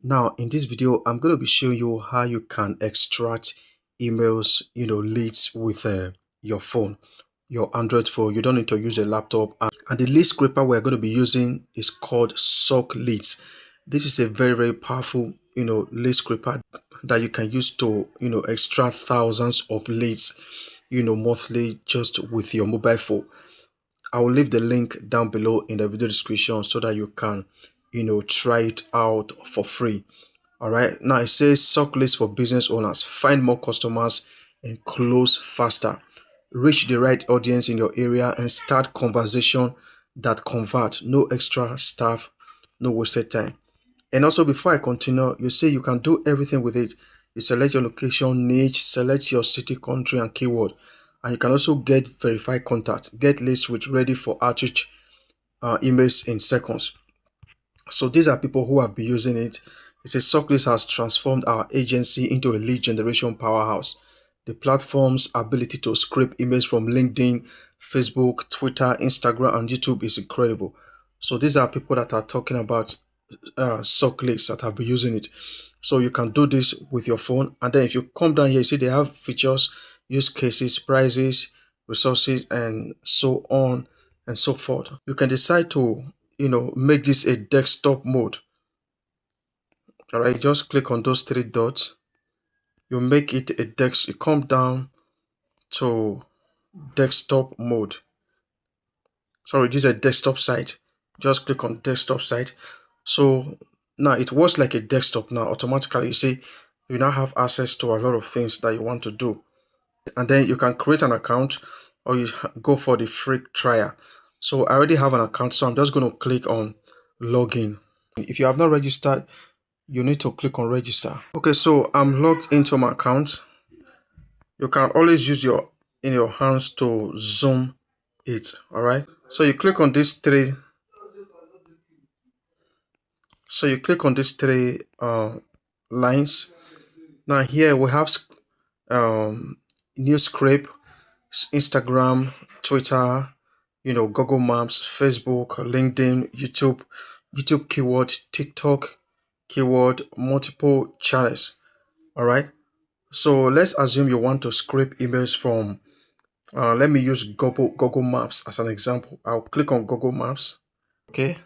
Now, in this video, I'm going to be showing you how you can extract emails, leads with your phone, your Android phone. You don't need to use a laptop. And the lead scraper we're going to be using is called Socleads. This is a very, very powerful, lead scraper that you can use to, extract thousands of leads, monthly just with your mobile phone. I will leave the link down below in the video description so that you can, try it out for free. All right. Now it says suck list for business owners. Find more customers and close faster. Reach the right audience in your area and start conversation that convert. No extra staff, no wasted time. And also before I continue, you say you can do everything with it. You select your location, niche, select your city, country, and keyword. And you can also get verified contacts, get lists with ready for outreach emails in seconds. So these are people who have been using it. It says Socrates has transformed our agency into a lead generation powerhouse. The platform's ability to scrape emails from LinkedIn, Facebook, Twitter, Instagram, and YouTube is incredible. So these are people that are talking about Socrates that have been using it. So you can do this with your phone. And then if you come down here, you see they have features, use cases, prices, resources, and so on and so forth. You can decide to make this a desktop mode. All right, just click on those three dots. You make it a desk. You come down to desktop mode. Sorry, this is a desktop site. Just click on desktop site. So now it works like a desktop. Now automatically you see you now have access to a lot of things that you want to do, and then you can create an account or you go for the free trial. So I already have an account, so I'm just going to click on login. If you have not registered, you need to click on register. Okay, so I'm logged into my account. You can always use your in your hands to zoom it. All right, so you click on these three. So you click on these three lines. Now here we have news scrape, Instagram, Twitter, Google Maps, Facebook, LinkedIn, YouTube keyword, TikTok keyword, multiple channels. All right. So let's assume you want to scrape emails from, let me use Google Maps as an example. I'll click on Google Maps. Okay.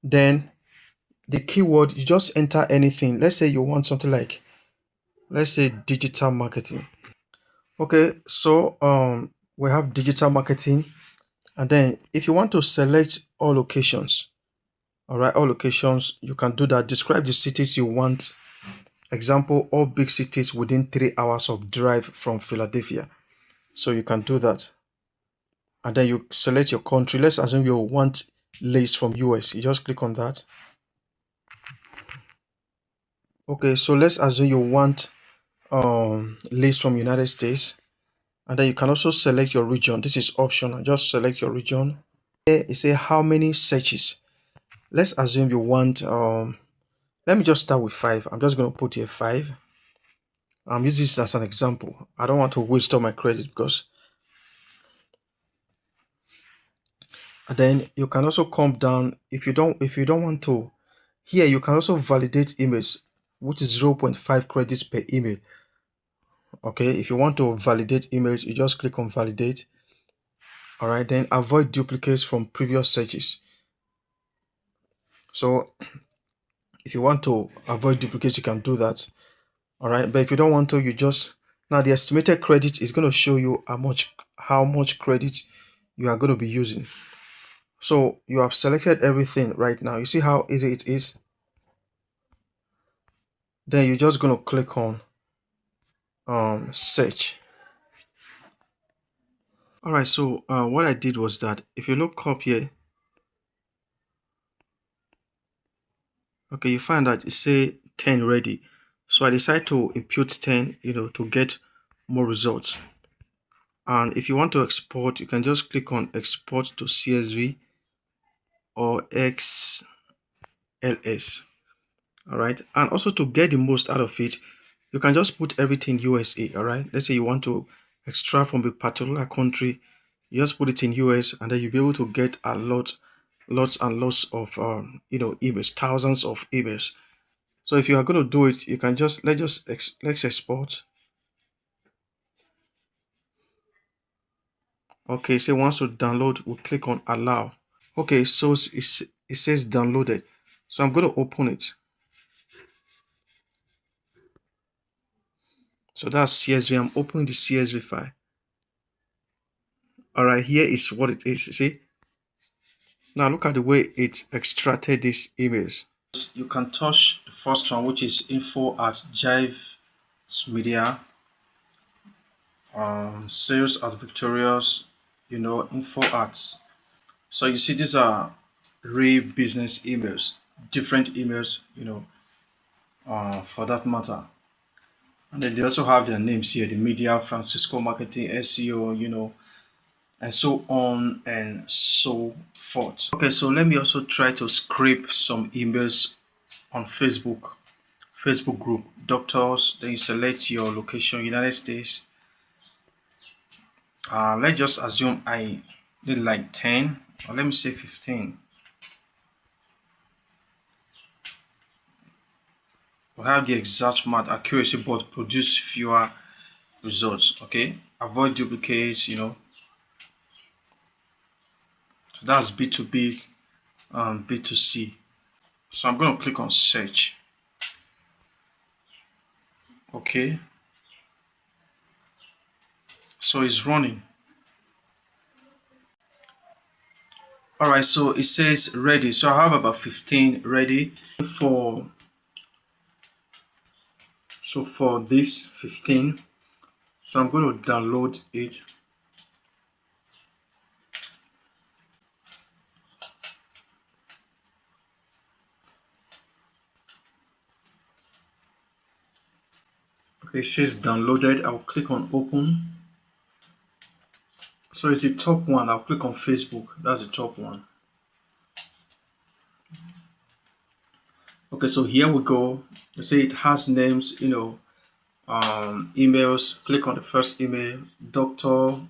Then the keyword, you just enter anything. Let's say you want something like, let's say digital marketing. Okay. So we have digital marketing. And then if you want to select all locations, all right, all locations, you can do that. Describe the cities you want. Example, all big cities within 3 hours of drive from Philadelphia. So you can do that. And then you select your country. Let's assume you want leads from US. You just click on that. Okay, so let's assume you want leads from United States. And then you can also select your region. This is optional. Just select your region. Here it says how many searches. Let's assume you want let me just start with 5. I'm just going to put here 5. I'm using this as an example. I don't want to waste all my credit because. And then you can also come down if you don't want to. Here you can also validate emails, which is 0.5 credits per email. Okay, if you want to validate emails, you just click on validate. All right, then avoid duplicates from previous searches. So if you want to avoid duplicates, you can do that. All right, but if you don't want to, you just, now the estimated credit is going to show you how much credit you are going to be using. So you have selected everything right now. You see how easy it is. Then you're just going to click on search. All right, so what I did was that if you look up here, okay, you find that it say 10 ready. So I decided to impute 10, to get more results. And if you want to export, you can just click on export to CSV or XLS. All right, and also to get the most out of it, you can just put everything USA. All right, let's say you want to extract from a particular country, you just put it in US, and then you'll be able to get a lots and lots of emails, thousands of emails. So if you are going to do it, you can just let's export. Okay, so wants to download, we'll click on allow. Okay, so it says downloaded. So I'm going to open it. So that's CSV. I'm opening the CSV file. All right, here is what it is. You see? Now look at the way it extracted these emails. You can touch the first one, which is info at Jive Media, sales at Victorious, info at. So you see, these are real business emails, different emails, for that matter. And then they also have their names here, the media, Francisco Marketing, SEO, and so on and so forth. Okay, so let me also try to scrape some emails on Facebook group, doctors. Then you select your location, United States. Let's just assume I did like 10, or let me say 15. We have the exact math accuracy, but produce fewer results. Okay, avoid duplicates. So that's B2B and B2C. So I'm going to click on search. Okay, so it's running. All right, so it says ready. So I have about 15 ready for. So for this 15, so I'm going to download it. Okay, it says downloaded. I'll click on open. So it's the top one. I'll click on Facebook. That's the top one. Okay, so here we go. You see it has names, emails. Click on the first email, doctor,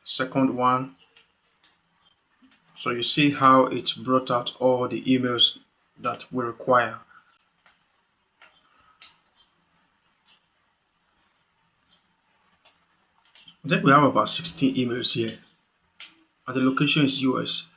second one. So you see how it's brought out all the emails that we require. I think we have about 16 emails here, and the location is US.